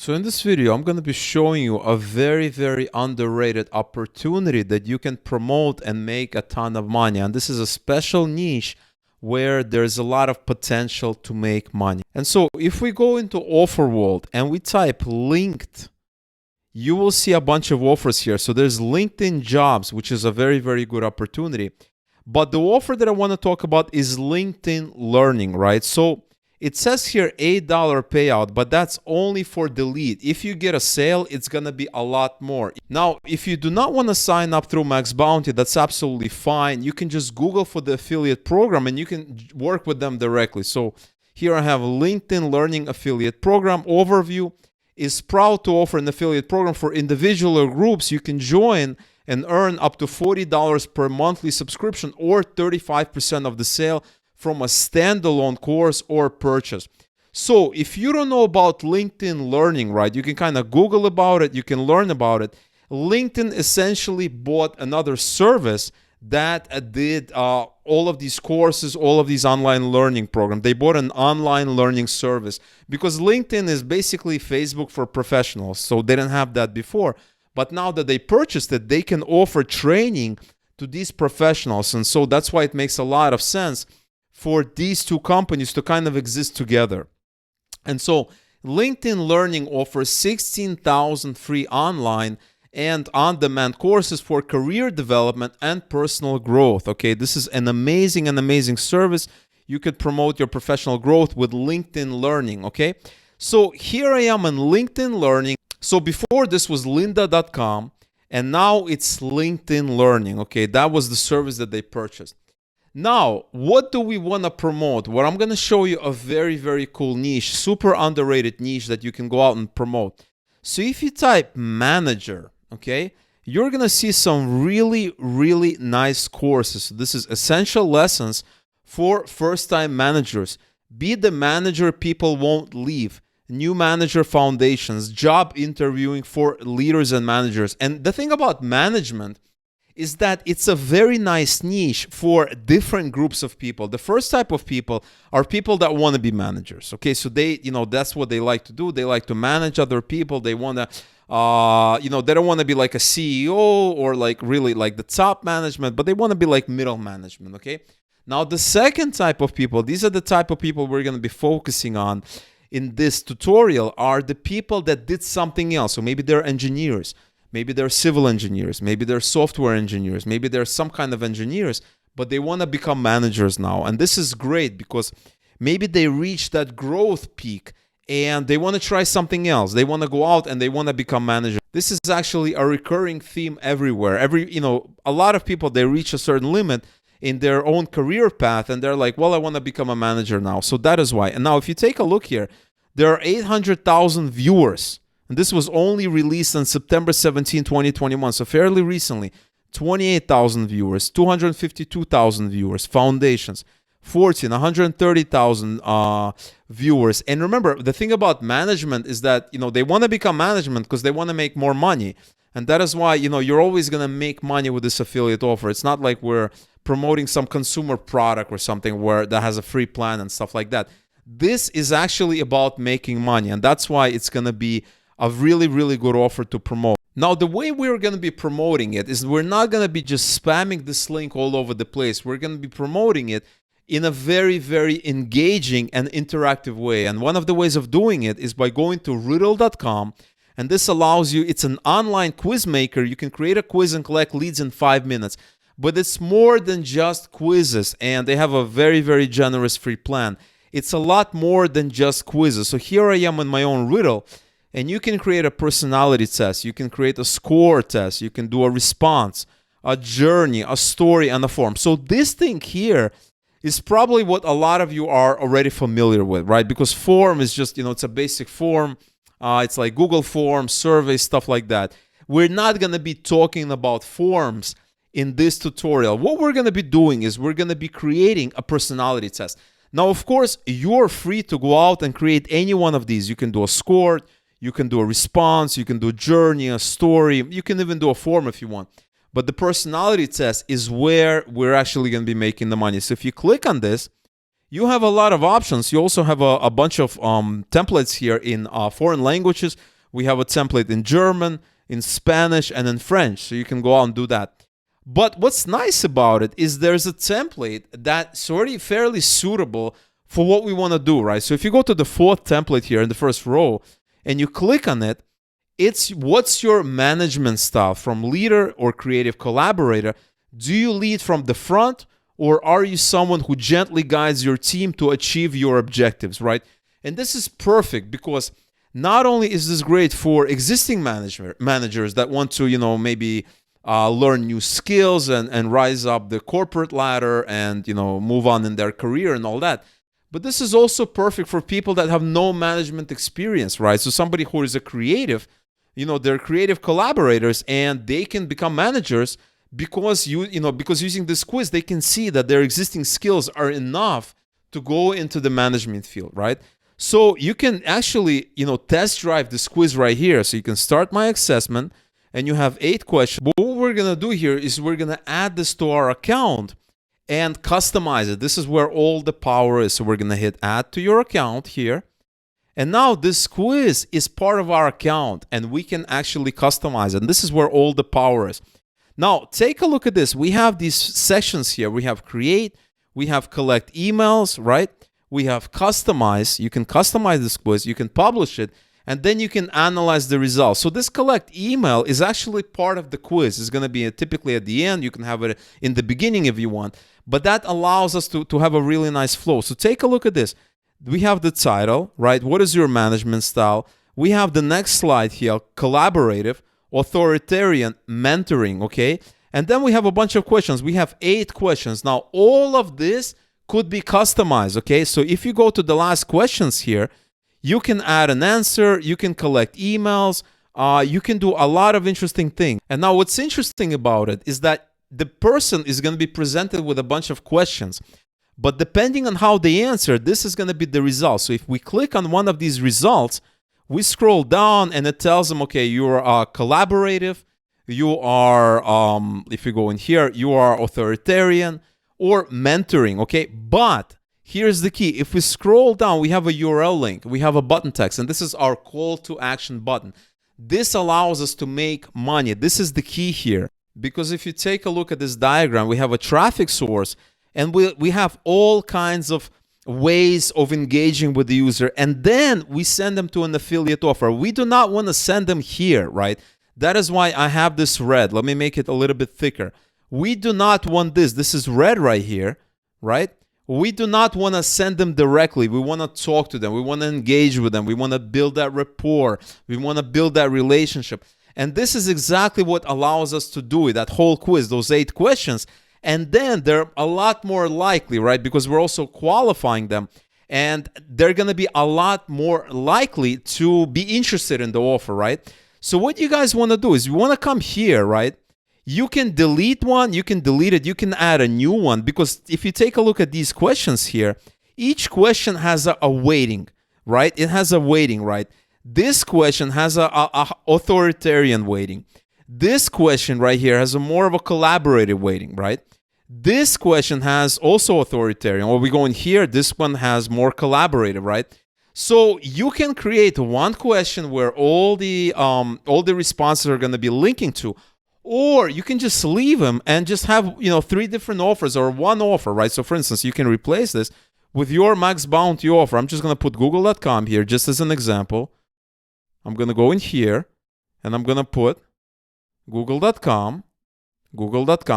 So in this video, I'm going to be showing you a very underrated opportunity that you can promote and make a ton of money. And this is a special niche where there's a lot of potential to make money. And so if we go into offer world and we type linked, you will see a bunch of offers here. So there's LinkedIn jobs, which is a very good opportunity. But the offer that I want to talk about is LinkedIn learning, right? So it says here $8 payout, but that's only for the lead. If you get a sale, it's going to be a lot more. Now, if you do not want to sign up through Max Bounty, that's absolutely fine. You can just Google for the affiliate program and you can work with them directly. So here I have LinkedIn Learning Affiliate Program Overview. Is proud to offer an affiliate program for individual or groups. You can join and earn up to $40 per monthly subscription or 35% of the sale from a standalone course or purchase. So if you don't know about LinkedIn Learning, right, you can kind of Google about it, you can learn about it. LinkedIn essentially bought another service that did all of these courses, all of these online learning programs. They bought an online learning service because LinkedIn is basically Facebook for professionals. So they didn't have that before. But now that they purchased it, they can offer training to these professionals. And so that's why it makes a lot of sense for these two companies to kind of exist together. And so LinkedIn Learning offers 16,000 free online and on-demand courses for career development and personal growth. Okay, this is an amazing service. You could promote your professional growth with LinkedIn Learning. Okay, so here I am in LinkedIn Learning. So before this was lynda.com and now it's LinkedIn Learning. Okay, that was the service that they purchased. Now, what do we want to promote? Well, I'm going to show you a very cool niche, super underrated niche that you can go out and promote. So if you type manager, okay, you're going to see some really nice courses. This is essential lessons for first-time managers. Be the manager people won't leave. New manager foundations, job interviewing for leaders and managers. And the thing about management is that it's a very nice niche for different groups of people. The first type of people are people that want to be managers. Okay, so they, that's what they like to do. They like to manage other people. They want to, they don't want to be like a CEO or like really like the top management, but they want to be like middle management. Okay, now the second type of people, these are the type of people we're going to be focusing on in this tutorial, are the people that did something else. So maybe they're engineers. Maybe they're civil engineers, maybe they're software engineers, maybe they're some kind of engineers, but they want to become managers now. And this is great because maybe they reach that growth peak and they want to try something else. They want to go out and they want to become managers. This is actually a recurring theme everywhere. A lot of people, they reach a certain limit in their own career path and they're like, well, I want to become a manager now. So that is why. And now if you take a look here, there are 800,000 viewers. And this was only released on September 17, 2021, so fairly recently. 28,000 viewers, 252,000 viewers, foundations, 130,000 viewers. And remember, the thing about management is that, they want to become management because they want to make more money. And that is why, you're always going to make money with this affiliate offer. It's not like we're promoting some consumer product or something that has a free plan and stuff like that. This is actually about making money. And that's why it's going to be a really good offer to promote. Now, the way we're going to be promoting it is we're not going to be just spamming this link all over the place. We're going to be promoting it in a very engaging and interactive way. And one of the ways of doing it is by going to Riddle.com. And this allows you, it's an online quiz maker. You can create a quiz and collect leads in 5 minutes. But it's more than just quizzes. And they have a very generous free plan. It's a lot more than just quizzes. So here I am in my own Riddle. And you can create a personality test. You can create a score test. You can do a response, a journey, a story, and a form. So this thing here is probably what a lot of you are already familiar with, right? Because form is just, it's a basic form. It's like Google Forms, surveys, stuff like that. We're not going to be talking about forms in this tutorial. What we're going to be doing is we're going to be creating a personality test. Now, of course, you're free to go out and create any one of these. You can do a score. You can do a response, you can do a journey, a story, you can even do a form if you want. But the personality test is where we're actually going to be making the money. So if you click on this, you have a lot of options. You also have a bunch of templates here in foreign languages We have a template in German, in Spanish, and in French. So you can go out and do that. But what's nice about it is there's a template that's already fairly suitable for what we want to do, right? So if you go to the fourth template here in the first row and you click on it, it's what's your management style from leader or creative collaborator? Do you lead from the front, or are you someone who gently guides your team to achieve your objectives, right? And this is perfect because not only is this great for existing managers that want to, maybe learn new skills and rise up the corporate ladder and, move on in their career and all that. But this is also perfect for people that have no management experience, right? So somebody who is a creative, they're creative collaborators and they can become managers because because using this quiz, they can see that their existing skills are enough to go into the management field, right? So you can actually, test drive this quiz right here. So you can start my assessment and you have 8 questions. But what we're going to do here is we're going to add this to our account and customize it. This is where all the power is. So we're going to hit add to your account here. And now this quiz is part of our account and we can actually customize it. And this is where all the power is. Now, take a look at this. We have these sections here. We have create, we have collect emails, right? We have customize. You can customize this quiz. You can publish it. And then you can analyze the results. So this collect email is actually part of the quiz. It's going to be typically at the end. You can have it in the beginning if you want. But that allows us to have a really nice flow. So take a look at this. We have the title, right? What is your management style? We have the next slide here, collaborative, authoritarian, mentoring, okay? And then we have a bunch of questions. We have 8 questions. Now, all of this could be customized, okay? So if you go to the last questions here, you can add an answer, you can collect emails, you can do a lot of interesting things. And now what's interesting about it is that the person is going to be presented with a bunch of questions. But depending on how they answer, this is going to be the result. So if we click on one of these results, we scroll down and it tells them, okay, you're collaborative, you are, if you go in here, you are authoritarian or mentoring, okay? But here's the key. If we scroll down, we have a URL link, we have a button text, and this is our call to action button. This allows us to make money. This is the key here. Because if you take a look at this diagram, we have a traffic source, and we have all kinds of ways of engaging with the user, and then we send them to an affiliate offer. We do not want to send them here, right? That is why I have this red. Let me make it a little bit thicker. We do not want this. This is red right here, right? We do not want to send them directly. We want to talk to them. We want to engage with them. We want to build that rapport. We want to build that relationship. And this is exactly what allows us to do it, that whole quiz, those 8 questions. And then they're a lot more likely, right? Because we're also qualifying them. And they're going to be a lot more likely to be interested in the offer, right? So what you guys want to do is you want to come here, right? You can delete one, you can delete it, you can add a new one. Because if you take a look at these questions here, each question has a weighting, right? It has a weighting, right? This question has a authoritarian weighting. This question right here has a more of a collaborative weighting, right? This question has also authoritarian. Or we go in here, this one has more collaborative, right? So you can create one question where all the responses are going to be linking to, or you can just leave them and just have 3 different offers or one offer, right? So for instance, you can replace this with your max bounty offer. I'm just going to put google.com here just as an example. I'm going to go in here and I'm going to put google.com,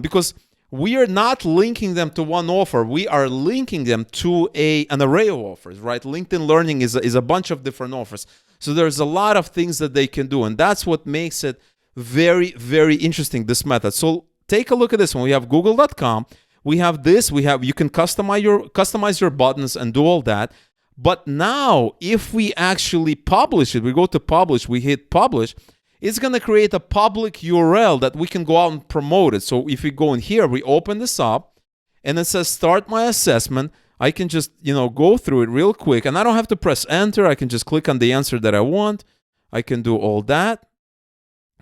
because we are not linking them to one offer. We are linking them to an array of offers, right? LinkedIn Learning is a bunch of different offers. So there's a lot of things that they can do. And that's what makes it very, very interesting, this method. So take a look at this one. We have google.com. We have this. You can customize your buttons and do all that. But now, if we actually publish it, we go to publish, we hit publish, it's going to create a public URL that we can go out and promote it. So if we go in here, we open this up, and it says start my assessment. I can just, go through it real quick, and I don't have to press enter. I can just click on the answer that I want. I can do all that.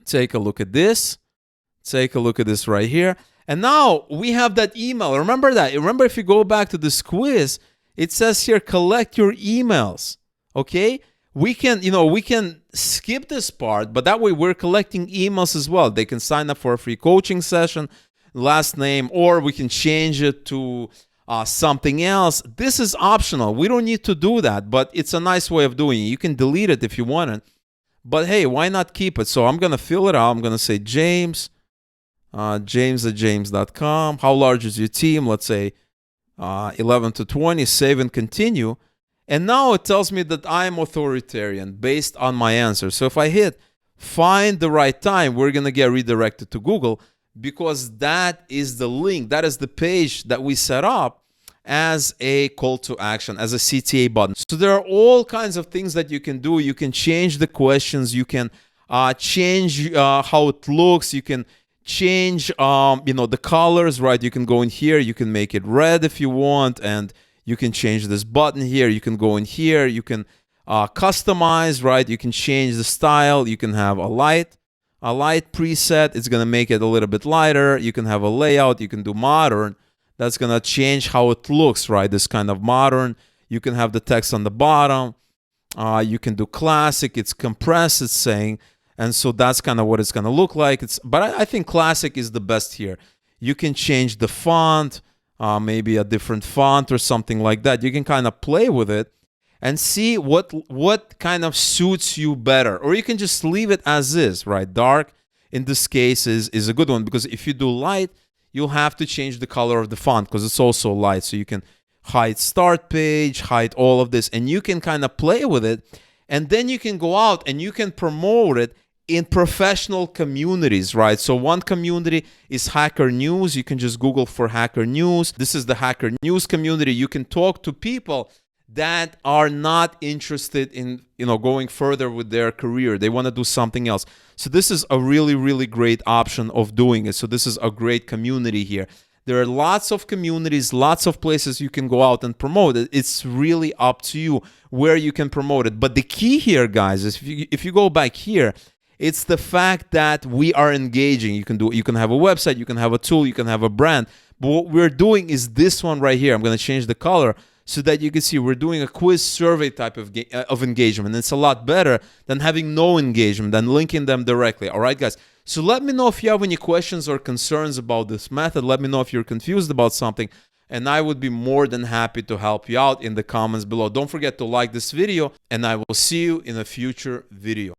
Take a look at this. Take a look at this right here. And now we have that email. Remember that. Remember, if you go back to this quiz, it says here, collect your emails. Okay? we can, we can skip this part, but that way we're collecting emails as well. They can sign up for a free coaching session, last name, or we can change it to something else. This is optional. We don't need to do that, but it's a nice way of doing it. You can delete it if you want it, but hey, why not keep it? So I'm going to fill it out. I'm going to say James, James at james.com. How large is your team? Let's say 11 to 20, save and continue. And now it tells me that I'm authoritarian based on my answer. So if I hit find the right time, we're going to get redirected to Google, because that is the link, that is the page that we set up as a call to action, as a CTA button. So there are all kinds of things that you can do. You can change the questions. You can change how it looks. You can change the colors, right? You can go in here. You can make it red if you want, and you can change this button here. You can go in here. You can customize, right? You can change the style. You can have a light preset. It's going to make it a little bit lighter. You can have a layout. You can do modern. That's going to change how it looks, right? This kind of modern. You can have the text on the bottom. You can do classic. It's compressed, it's saying. And so that's kind of what it's going to look like. But I think classic is the best here. You can change the font, maybe a different font or something like that. You can kind of play with it and see what kind of suits you better. Or you can just leave it as is, right? Dark, in this case, is a good one, because if you do light, you'll have to change the color of the font because it's also light. So you can hide start page, hide all of this, and you can kind of play with it. And then you can go out and you can promote it in professional communities, right? So one community is Hacker News. You can just Google for Hacker News. This is the Hacker News community. You can talk to people that are not interested in going further with their career. They want to do something else. So this is a really, really great option of doing it. So this is a great community here. There are lots of communities, lots of places you can go out and promote it. It's really up to you where you can promote it. But the key here, guys, is if you go back here, it's the fact that we are engaging. You can have a website, you can have a tool, you can have a brand. But what we're doing is this one right here. I'm going to change the color so that you can see we're doing a quiz survey type of engagement. It's a lot better than having no engagement, than linking them directly. All right, guys? So let me know if you have any questions or concerns about this method. Let me know if you're confused about something, and I would be more than happy to help you out in the comments below. Don't forget to like this video, and I will see you in a future video.